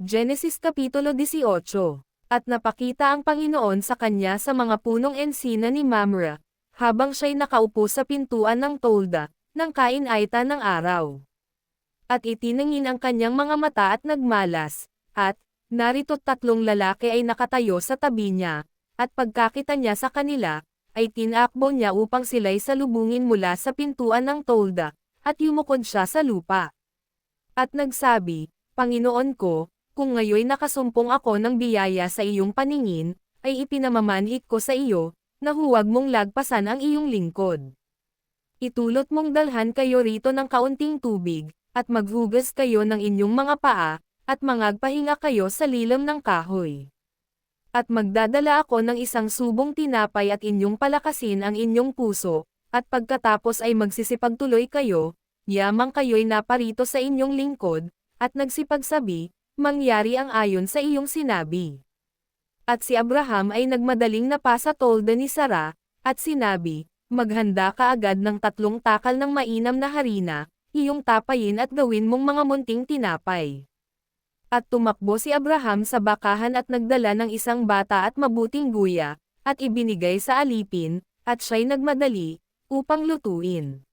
Genesis Kapitulo 18. At napakita ang Panginoon sa kanya sa mga punong ensina ni Mamre, habang siya'y nakaupo sa pintuan ng tolda, ng kainaita ng araw. At itiningin ang kanyang mga mata at nagmalas, at, narito't tatlong lalaki ay nakatayo sa tabi niya, at pagkakita niya sa kanila, ay tinakbo niya upang sila'y salubungin mula sa pintuan ng tolda, at yumukod siya sa lupa. At nagsabi, Panginoon ko, kung ngayoy nakasumpong ako ng biyaya sa iyong paningin, ay ipinamamanhik ko sa iyo, na huwag mong lagpasan ang iyong lingkod. Itulot mong dalhan kayo rito ng kaunting tubig, at maghugas kayo ng inyong mga paa, at mangagpahinga kayo sa lilam ng kahoy. At magdadala ako ng isang subong tinapay at inyong palakasin ang inyong puso, at pagkatapos ay magsisipagtuloy kayo, yamang kayo'y naparito sa inyong lingkod, at nagsipagsabi, mangyari ang ayon sa iyong sinabi. At si Abraham ay nagmadaling napasa tolda ni Sarah, at sinabi, maghanda ka agad ng 3 takal ng mainam na harina, iyong tapayin at gawin mong mga munting tinapay. At tumakbo si Abraham sa bakahan at nagdala ng isang bata at mabuting guya, at ibinigay sa alipin, at siya'y nagmadali, upang lutuin.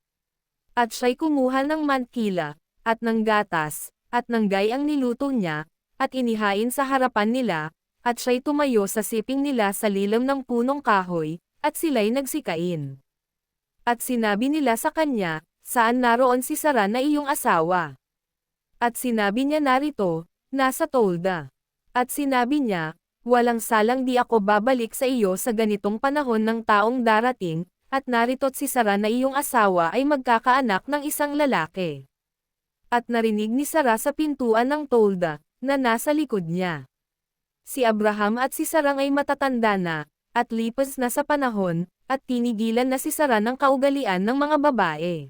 At siya'y kumuha ng mantkila, at ng gatas, at ng gayang niluto niya, at inihain sa harapan nila, at siya'y tumayo sa siping nila sa lilam ng punong kahoy, at sila'y nagsikain. At sinabi nila sa kanya, saan naroon si Sarah na iyong asawa? At sinabi niya narito, nasa tolda. At sinabi niya, walang salang di ako babalik sa iyo sa ganitong panahon ng taong darating, at narito't si Sarah na iyong asawa ay magkakaanak ng isang lalaki. At narinig ni Sarah sa pintuan ng tolda, na nasa likod niya. Si Abraham at si Sarah ay matatanda na, at lipas na sa panahon, at tinigilan na si Sarah ng kaugalian ng mga babae.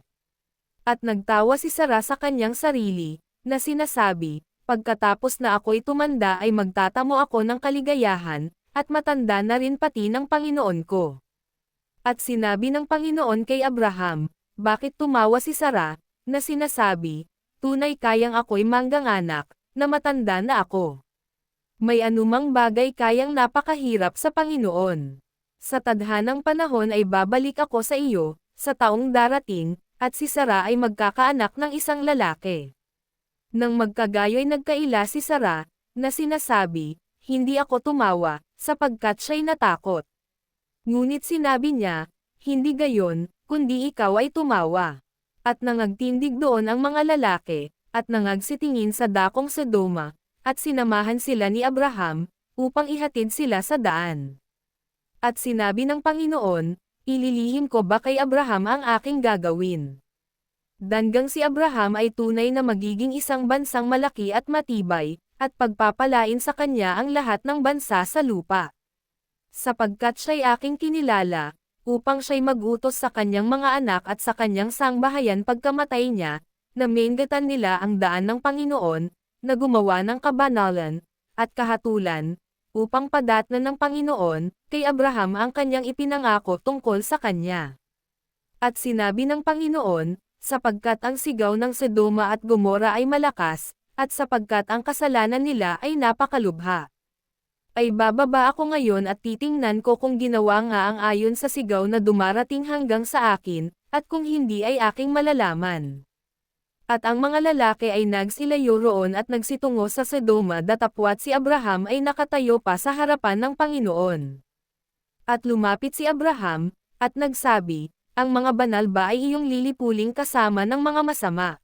At nagtawa si Sarah sa kanyang sarili, na sinasabi, pagkatapos na ako'y tumanda ay magtatamo ako ng kaligayahan, at matanda na rin pati ng Panginoon ko. At sinabi ng Panginoon kay Abraham, bakit tumawa si Sarah, na sinasabi, tunay kayang ako'y mangganganak, na matanda na ako. May anumang bagay kayang napakahirap sa Panginoon. Sa tadhanang panahon ay babalik ako sa iyo, sa taong darating, at si Sarah ay magkakaanak ng isang lalaki. Nang magkagayo'y nagkaila si Sarah, na sinasabi, hindi ako tumawa, sapagkat siya'y natakot. Ngunit sinabi niya, hindi gayon, kundi ikaw ay tumawa. At nangagtindig doon ang mga lalaki, at nangagsitingin sa dakong Sodoma, at sinamahan sila ni Abraham, upang ihatid sila sa daan. At sinabi ng Panginoon, ililihim ko ba kay Abraham ang aking gagawin? Danggang si Abraham ay tunay na magiging isang bansang malaki at matibay, at pagpapalain sa kanya ang lahat ng bansa sa lupa. Sapagkat siya'y aking kinilala, upang siya'y mag-utos sa kanyang mga anak at sa kanyang sangbahayan pagkamatay niya, na mainggatan nila ang daan ng Panginoon, na gumawa ng kabanalan, at kahatulan, upang padatnan ng Panginoon, kay Abraham ang kanyang ipinangako tungkol sa kanya. At sinabi ng Panginoon, sapagkat ang sigaw ng Sodoma at Gomora ay malakas, at sapagkat ang kasalanan nila ay napakalubha. Ay bababa ako ngayon at titingnan ko kung ginawa nga ang ayon sa sigaw na dumarating hanggang sa akin, at kung hindi ay aking malalaman. At ang mga lalaki ay nagsilayo roon at nagsitungo sa Sodoma datapwat si Abraham ay nakatayo pa sa harapan ng Panginoon. At lumapit si Abraham, at nagsabi, ang mga banal ba ay iyong lilipuling kasama ng mga masama?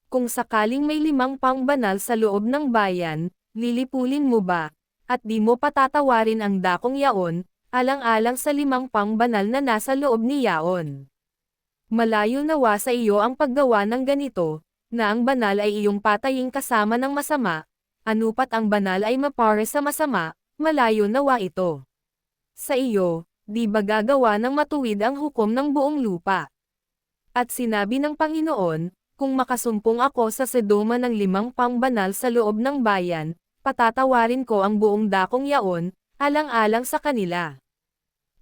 Kung sakaling may 5 pang banal sa loob ng bayan, lilipulin mo ba? At di mo patatawarin ang dakong yaon, alang-alang sa 5 pang banal na nasa loob ni yaon. Malayo nawa sa iyo ang paggawa ng ganito, na ang banal ay iyong patayin kasama ng masama, anupat ang banal ay mapare sa masama, malayo nawa ito. Sa iyo, di ba gagawa ng matuwid ang hukom ng buong lupa? At sinabi ng Panginoon, kung makasumpong ako sa Sodoma ng 5 pang banal sa loob ng bayan, patatawarin ko ang buong dakong yaon, alang-alang sa kanila.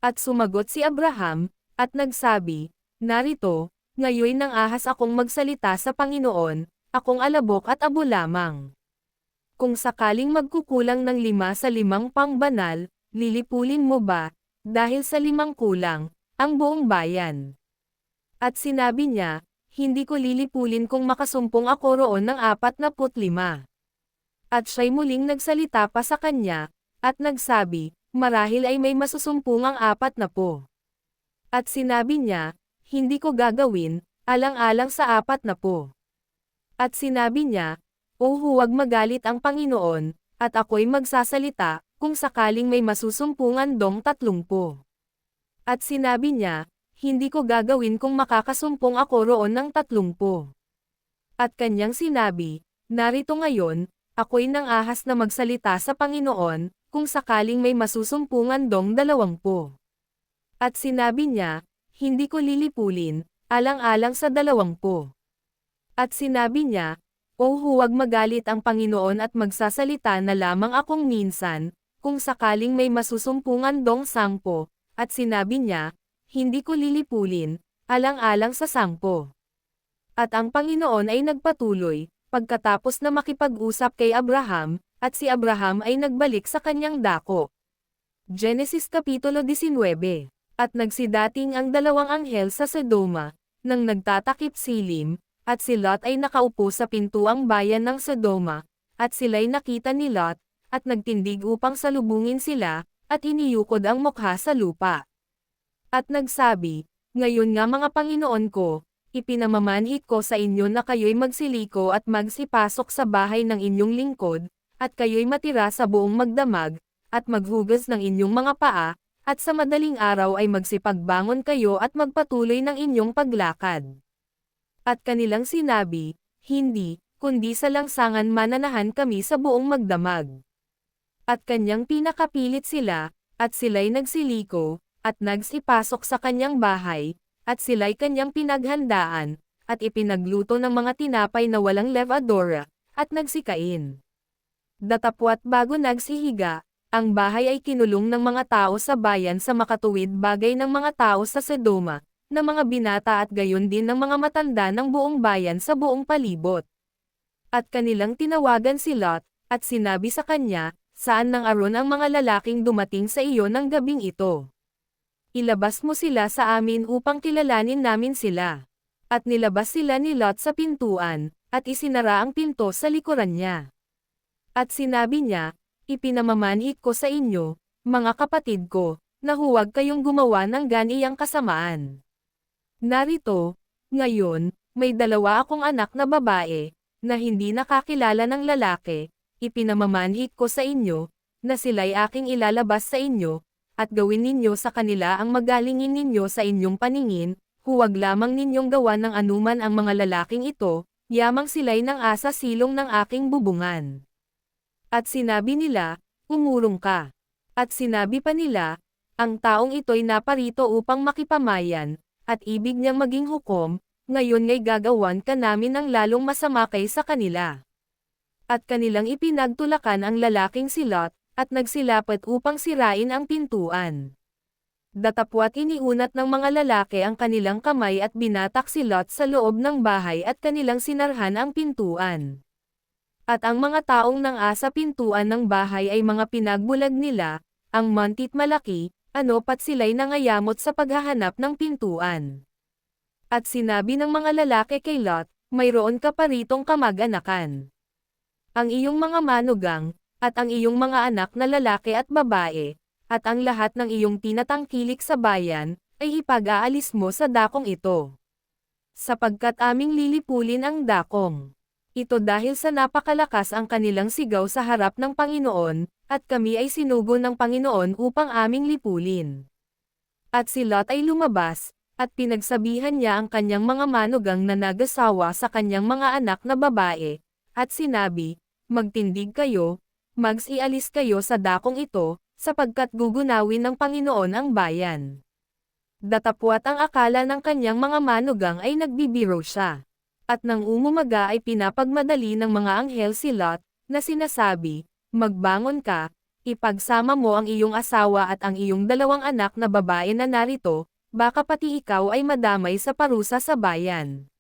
At sumagot si Abraham, at nagsabi, narito, ngayoy nang ahas akong magsalita sa Panginoon, akong alabok at abo lamang. Kung sakaling magkukulang ng 5 sa 5 pangbanal, lilipulin mo ba, dahil sa 5 kulang, ang buong bayan? At sinabi niya, hindi ko lilipulin kung makasumpong ako roon ng 45. At siya'y muling nagsalita pa sa kanya, at nagsabi, marahil ay may masusumpungang 40. At sinabi niya, hindi ko gagawin, alang-alang sa 40. At sinabi niya, o huwag magalit ang Panginoon, at ako'y magsasalita, kung sakaling may masusumpungan dong 30. At sinabi niya, hindi ko gagawin kung makakasumpong ako roon ng 30. At kanyang sinabi, narito ngayon, ako'y nangahas na magsalita sa Panginoon, kung sakaling may masusumpungan dong 20. At sinabi niya, hindi ko lilipulin, alang-alang sa 20. At sinabi niya, o huwag magalit ang Panginoon at magsasalita na lamang akong minsan, kung sakaling may masusumpungan dong 10, at sinabi niya, hindi ko lilipulin, alang-alang sa 10. At ang Panginoon ay nagpatuloy, pagkatapos na makipag-usap kay Abraham, at si Abraham ay nagbalik sa kanyang dako. Genesis Kapitulo 19. At nagsidating ang 2 anghel sa Sodoma, nang nagtatakip silim, at si Lot ay nakaupo sa pintuang bayan ng Sodoma, at sila'y nakita ni Lot, at nagtindig upang salubungin sila, at iniyukod ang mukha sa lupa. At nagsabi, ngayon nga mga Panginoon ko, ipinamamanhik ko sa inyo na kayo'y magsiliko at magsipasok sa bahay ng inyong lingkod, at kayo'y matira sa buong magdamag, at maghugas ng inyong mga paa, at sa madaling araw ay magsipagbangon kayo at magpatuloy ng inyong paglakad. At kanilang sinabi, hindi, kundi sa langsangan mananahan kami sa buong magdamag. At kanyang pinakapilit sila, at sila'y nagsiliko, at nagsipasok sa kanyang bahay, at sila'y kanyang pinaghandaan, at ipinagluto ng mga tinapay na walang levadura, at nagsikain. Datapwat bago nagsihiga, ang bahay ay kinulong ng mga tao sa bayan sa makatuwid bagay ng mga tao sa Sodoma, na mga binata at gayon din ng mga matanda ng buong bayan sa buong palibot. At kanilang tinawagan si Lot, at sinabi sa kanya, saan nang aron ang mga lalaking dumating sa iyo ng gabing ito? Ilabas mo sila sa amin upang kilalanin namin sila. At nilabas sila ni Lot sa pintuan, at isinara ang pinto sa likuran niya. At sinabi niya, ipinamamanhik ko sa inyo, mga kapatid ko, na huwag kayong gumawa ng ganiyang kasamaan. Narito, ngayon, may 2 akong anak na babae, na hindi nakakilala ng lalaki, ipinamamanhik ko sa inyo, na sila'y aking ilalabas sa inyo, at gawin ninyo sa kanila ang magalingin ninyo sa inyong paningin, huwag lamang ninyong gawa ng anuman ang mga lalaking ito, yamang sila'y nang asa silong ng aking bubungan. At sinabi nila, umurong ka. At sinabi pa nila, ang taong ito'y naparito upang makipamayan, at ibig niyang maging hukom, ngayon nga'y gagawan ka namin ng lalong masama kaysa kanila. At kanilang ipinagtulakan ang lalaking si Lot, at nagsilapat upang sirain ang pintuan. Datapwat iniunat ng mga lalaki ang kanilang kamay at binatak si Lot sa loob ng bahay at kanilang sinarhan ang pintuan. At ang mga taong nang asa pintuan ng bahay ay mga pinagbulag nila, ang mantit malaki, ano pat sila'y nangayamot sa paghahanap ng pintuan. At sinabi ng mga lalaki kay Lot, mayroon ka pa ritong kamag-anakan. Ang iyong mga manugang, at ang iyong mga anak na lalaki at babae, at ang lahat ng iyong tinatangkilik sa bayan, ay ipag-aalis mo sa dakong ito. Sapagkat aming lilipulin ang dakong ito dahil sa napakalakas ang kanilang sigaw sa harap ng Panginoon, at kami ay sinugo ng Panginoon upang aming lipulin. At si Lot ay lumabas, at pinagsabihan niya ang kanyang mga manugang na nag-asawa sa kanyang mga anak na babae, at sinabi, magtindig kayo, magsialis kayo sa dakong ito, sapagkat gugunawin ng Panginoon ang bayan. Datapwat ang akala ng kanyang mga manugang ay nagbibiro siya. At nang umumaga ay pinapagmadali ng mga anghel si Lot, na sinasabi, magbangon ka, ipagsama mo ang iyong asawa at ang iyong 2 anak na babae na narito, baka pati ikaw ay madamay sa parusa sa bayan.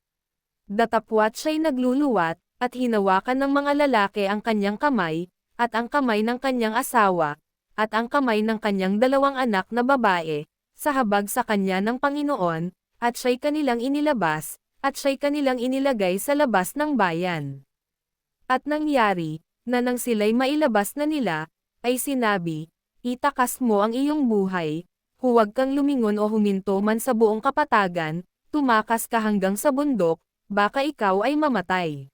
Datapwat siya'y nagluluwat, At hinawakan ng mga lalaki ang kanyang kamay, at ang kamay ng kanyang asawa, at ang kamay ng kanyang dalawang anak na babae, sa habag sa kanya ng Panginoon, at siya'y kanilang inilabas, at siya'y kanilang inilagay sa labas ng bayan. At nangyari, na nang sila'y mailabas na nila, ay sinabi, itakas mo ang iyong buhay, huwag kang lumingon o huminto man sa buong kapatagan, tumakas ka hanggang sa bundok, baka ikaw ay mamatay.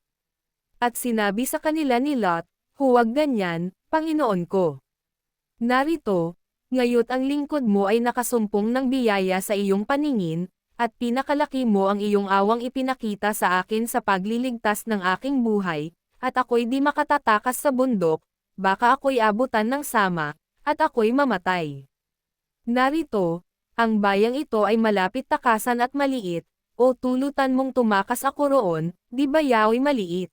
At sinabi sa kanila ni Lot, huwag ganyan, Panginoon ko. Narito, ngayon ang lingkod mo ay nakasumpong ng biyaya sa iyong paningin, at pinakalaki mo ang iyong awang ipinakita sa akin sa pagliligtas ng aking buhay, at ako'y di makatatakas sa bundok, baka ako'y abutan ng sama, at ako'y mamatay. Narito, ang bayang ito ay malapit takasan at maliit, o tulutan mong tumakas ako roon, di ba yao'y maliit?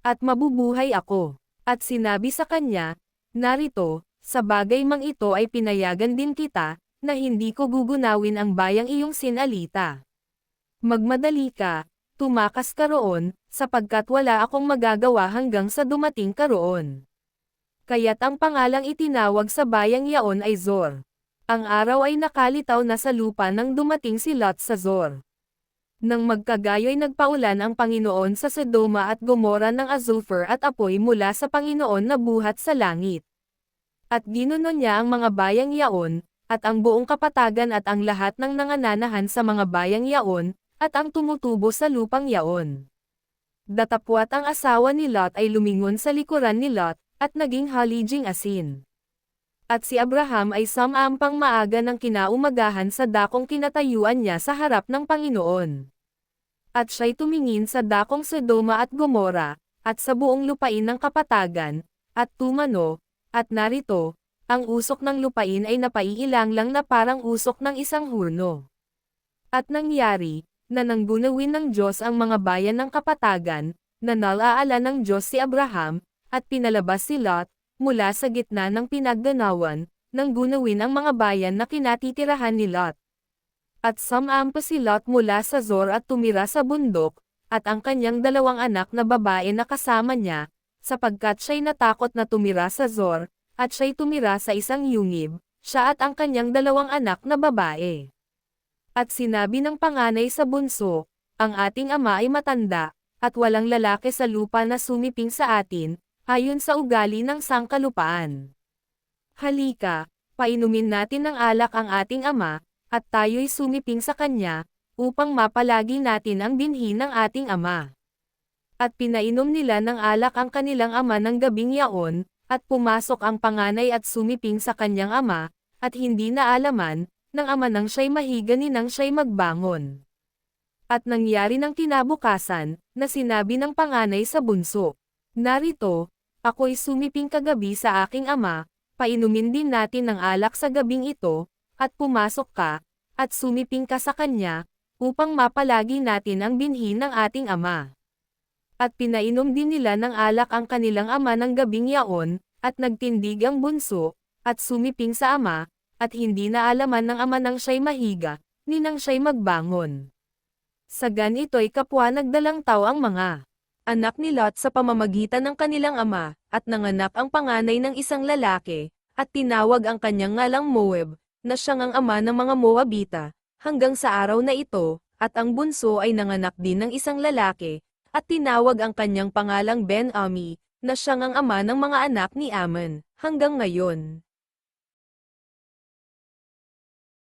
At mabubuhay ako. At sinabi sa kanya, narito, sa bagay mang ito ay pinayagan din kita, na hindi ko gugunawin ang bayang iyong sinalita. Magmadali ka, tumakas ka roon, sapagkat wala akong magagawa hanggang sa dumating ka roon. Kaya't ang pangalang itinawag sa bayang yaon ay Zor. Ang araw ay nakalitaw na sa lupa nang dumating si Lot sa Zor. Nang magkagayo'y nagpaulan ang Panginoon sa Sodoma at Gomora ng azufre at apoy mula sa Panginoon na buhat sa langit. At ginuno niya ang mga bayang yaon, at ang buong kapatagan at ang lahat ng nangananahan sa mga bayang yaon, at ang tumutubo sa lupang yaon. Datapwat ang asawa ni Lot ay lumingon sa likuran ni Lot, at naging halijing asin. At si Abraham ay samampang maaga ng kinaumagahan sa dakong kinatayuan niya sa harap ng Panginoon. At siya'y tumingin sa dakong Sodoma at Gomora, at sa buong lupain ng kapatagan, at tumano, at narito, ang usok ng lupain ay napaiilang lang na parang usok ng isang hurno. At nangyari, na nanggunawin ng Diyos ang mga bayan ng kapatagan, na nalaala ng Diyos si Abraham, at pinalabas si Lot, mula sa gitna ng pinagdanawan, nang gunawin ang mga bayan na kinatitirahan ni Lot. At sumampa si Lot mula sa Zor at tumira sa bundok, at ang kanyang dalawang anak na babae na kasama niya, sapagkat siya'y natakot na tumira sa Zor, at siya'y tumira sa isang yungib, siya at ang kanyang dalawang anak na babae. At sinabi ng panganay sa bunso, ang ating ama ay matanda, at walang lalaki sa lupa na sumiping sa atin, ayon sa ugali ng sangkalupaan. Halika, painumin natin ng alak ang ating ama, at tayo'y sumiping sa kanya, upang mapalagi natin ang binhi ng ating ama. At pinainom nila ng alak ang kanilang ama ng gabing yaon, at pumasok ang panganay at sumiping sa kanyang ama, at hindi naalaman, ng ama nang siya'y mahiga ni nang siya'y magbangon. At nangyari ng kinabukasan, na sinabi ng panganay sa bunso, narito, ako'y sumiping kagabi sa aking ama, painumin din natin ng alak sa gabing ito, at pumasok ka, at sumiping ka sa kanya, upang mapalagi natin ang binhi ng ating ama. At pinainom din nila ng alak ang kanilang ama ng gabing yaon, at nagtindig ang bunso, at sumiping sa ama, at hindi naalaman ng ama nang siya'y mahiga, ni nang siya'y magbangon. Sa ganito'y kapwa nagdalang tao ang mga anak ni Lot sa pamamagitan ng kanilang ama, at nanganak ang panganay ng isang lalaki, at tinawag ang kanyang ngalang Moab, na siyang ang ama ng mga Moabita, hanggang sa araw na ito, at ang bunso ay nanganak din ng isang lalaki, at tinawag ang kanyang pangalang Ben-Ami, na siyang ang ama ng mga anak ni Ammon, hanggang ngayon.